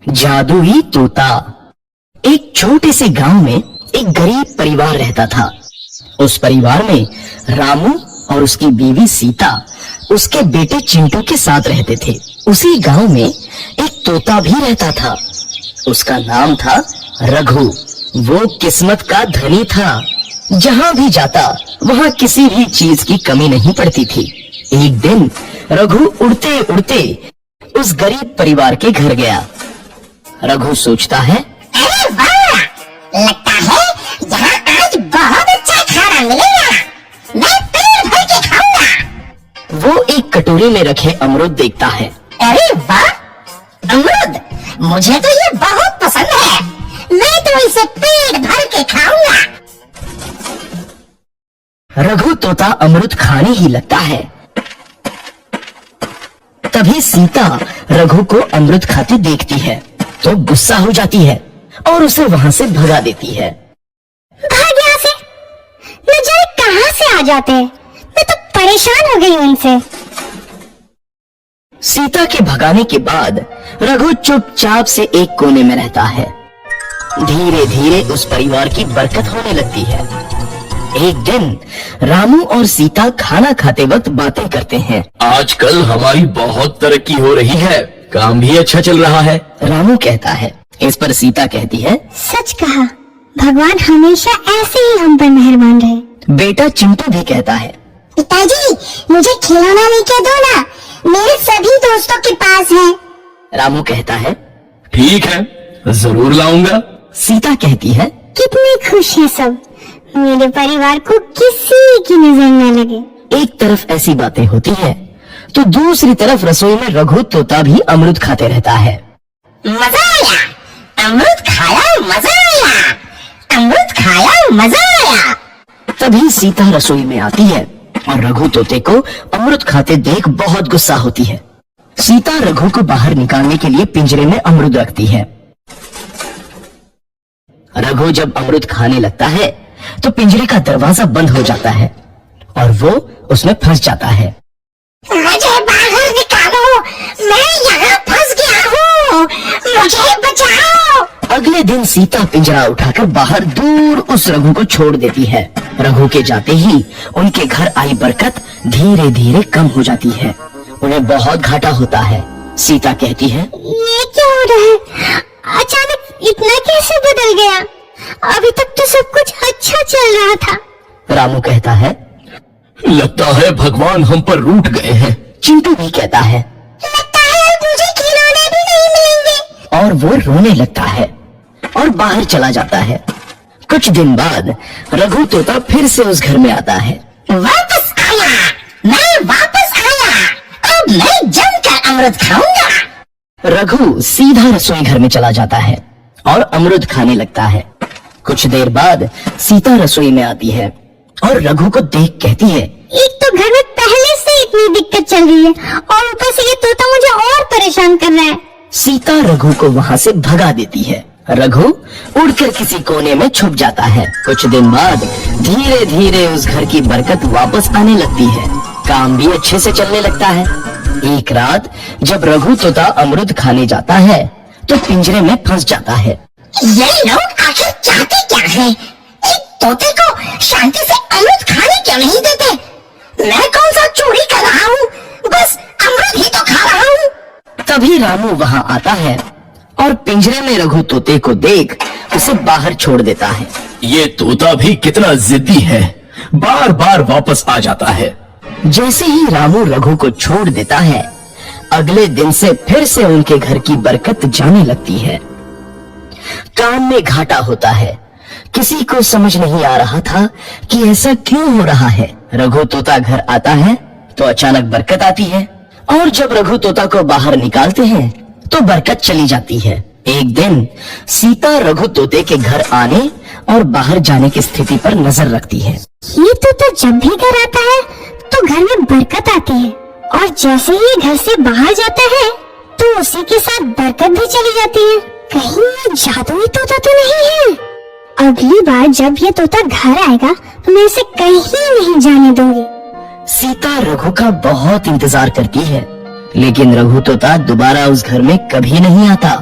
जादुई तोता। एक छोटे से गांव में एक गरीब परिवार रहता था। उस परिवार में रामू और उसकी बीवी सीता उसके बेटे चिंटू के साथ रहते थे। उसी गांव में एक तोता भी रहता था। उसका नाम था रघु। वो किस्मत का धनी था। जहां भी जाता वहां किसी भी चीज की कमी नहीं पड़ती थी। एक दिन रघु उड़ते उड़ते उस गरीब परिवार के घर गया। रघु सोचता है, अरे वाह, लगता है यहाँ आज बहुत अच्छा खाना मिलेगा। मैं पेट भर के खाऊंगा। वो एक कटोरी में रखे अमरूद देखता है। अरे वाह, अमरूद, मुझे तो ये बहुत पसंद है। मैं तो इसे पेट भर के खाऊंगा। रघु तोता अमरूद खाने ही लगता है। तभी सीता रघु को अमरूद खाते देखती है तो गुस्सा हो जाती है और उसे वहां से भगा देती है। भाग यहाँ से, न जाने कहाँ से आ जाते हैं। मैं तो परेशान हो गई उनसे। सीता के भगाने के बाद रघु चुपचाप से एक कोने में रहता है। धीरे धीरे उस परिवार की बरकत होने लगती है। एक दिन रामू और सीता खाना खाते वक्त बातें करते हैं। आजकल हमारी बहुत तरक्की हो रही है, काम भी अच्छा चल रहा है। रामू कहता है। इस पर सीता कहती है, सच कहा, भगवान हमेशा ऐसे ही हम पर मेहरबान रहे। बेटा चिंटू भी कहता है, पिताजी, मुझे खिलौना लेके दो ना, मेरे सभी दोस्तों के पास है। रामू कहता है, ठीक है, जरूर लाऊंगा। सीता कहती है, कितनी खुश है सब, मेरे परिवार को किसी की नजर न लगे। एक तरफ ऐसी बातें होती है तो दूसरी तरफ रसोई में रघु तोता भी अमरूद खाते रहता है। मजा आया, अमरूद खाया, मजा आया, अमरूद खाया, मजा आया। तभी सीता रसोई में आती है और रघु तोते को अमरूद खाते देख बहुत गुस्सा होती है। सीता रघु को बाहर निकालने के लिए पिंजरे में अमरूद रखती है। रघु जब अमरूद खाने लगता है तो पिंजरे का दरवाजा बंद हो जाता है और वो उसमें फंस जाता है। मुझे बाहर निकालो, मैं यहाँ फंस गया हूँ, मुझे बचाओ। अगले दिन सीता पिंजरा उठाकर बाहर दूर उस रघु को छोड़ देती है। रघु के जाते ही उनके घर आई बरकत धीरे धीरे कम हो जाती है। उन्हें बहुत घाटा होता है। सीता कहती है, ये क्या हो रहा है? अचानक इतना कैसे बदल गया? अभी तक तो सब कुछ अच्छा चल रहा था। रामू कहता है, लगता है भगवान हम पर रूठ गए हैं। चिंटू भी कहता है, लगता है मुझे खिलौने भी नहीं मिलेंगे। और वो रोने लगता है और बाहर चला जाता है। कुछ दिन बाद रघु तोता फिर से उस घर में आता है। वापस आया, मैं वापस आया, अब मैं जमकर अमरूद खाऊंगा। रघु सीधा रसोई घर में चला जाता है और अमरूद खाने लगता है। कुछ देर बाद सीता रसोई में आती है और रघु को देख कहती है, एक तो घर में पहले से इतनी दिक्कत चल रही है और ऊपर से ये तोता मुझे और परेशान कर रहा है। सीता रघु को वहां से भगा देती है। रघु उड़कर किसी कोने में छुप जाता है। कुछ दिन बाद धीरे धीरे उस घर की बरकत वापस आने लगती है। काम भी अच्छे से चलने लगता है। एक रात जब रघु तोता अमरूद खाने जाता है तो पिंजरे में फंस जाता है। ये लोग आखिर चाहते क्या हैं? एक तोते को शांति से अमरूद खाने क्यों नहीं देते? मैं कौन सा चोरी कर रहा हूँ? बस अमरूद ही तो खा रहा हूँ। तभी रामू वहां आता है और पिंजरे में रघु तोते को देख उसे बाहर छोड़ देता है। ये तोता भी कितना जिद्दी है, बार बार वापस आ जाता है। जैसे ही रामू रघु को छोड़ देता है, अगले दिन से फिर से उनके घर की बरकत जाने लगती है। काम में घाटा होता है। किसी को समझ नहीं आ रहा था कि ऐसा क्यों हो रहा है। रघु तोता घर आता है तो अचानक बरकत आती है और जब रघु तोता को बाहर निकालते हैं तो बरकत चली जाती है। एक दिन सीता रघु तोते के घर आने और बाहर जाने की स्थिति पर नजर रखती है। ये तोता जब भी घर आता है तो घर में बरकत आती है और जैसे ही घर से बाहर जाता है तो उसी के साथ बरकत भी चली जाती है। कहीं ये जादुई तोता तो नहीं है? अगली बार जब ये तोता घर आएगा तो मैं इसे कहीं नहीं जाने दूंगी। सीता रघु का बहुत इंतजार करती है लेकिन रघु तोता दोबारा उस घर में कभी नहीं आता।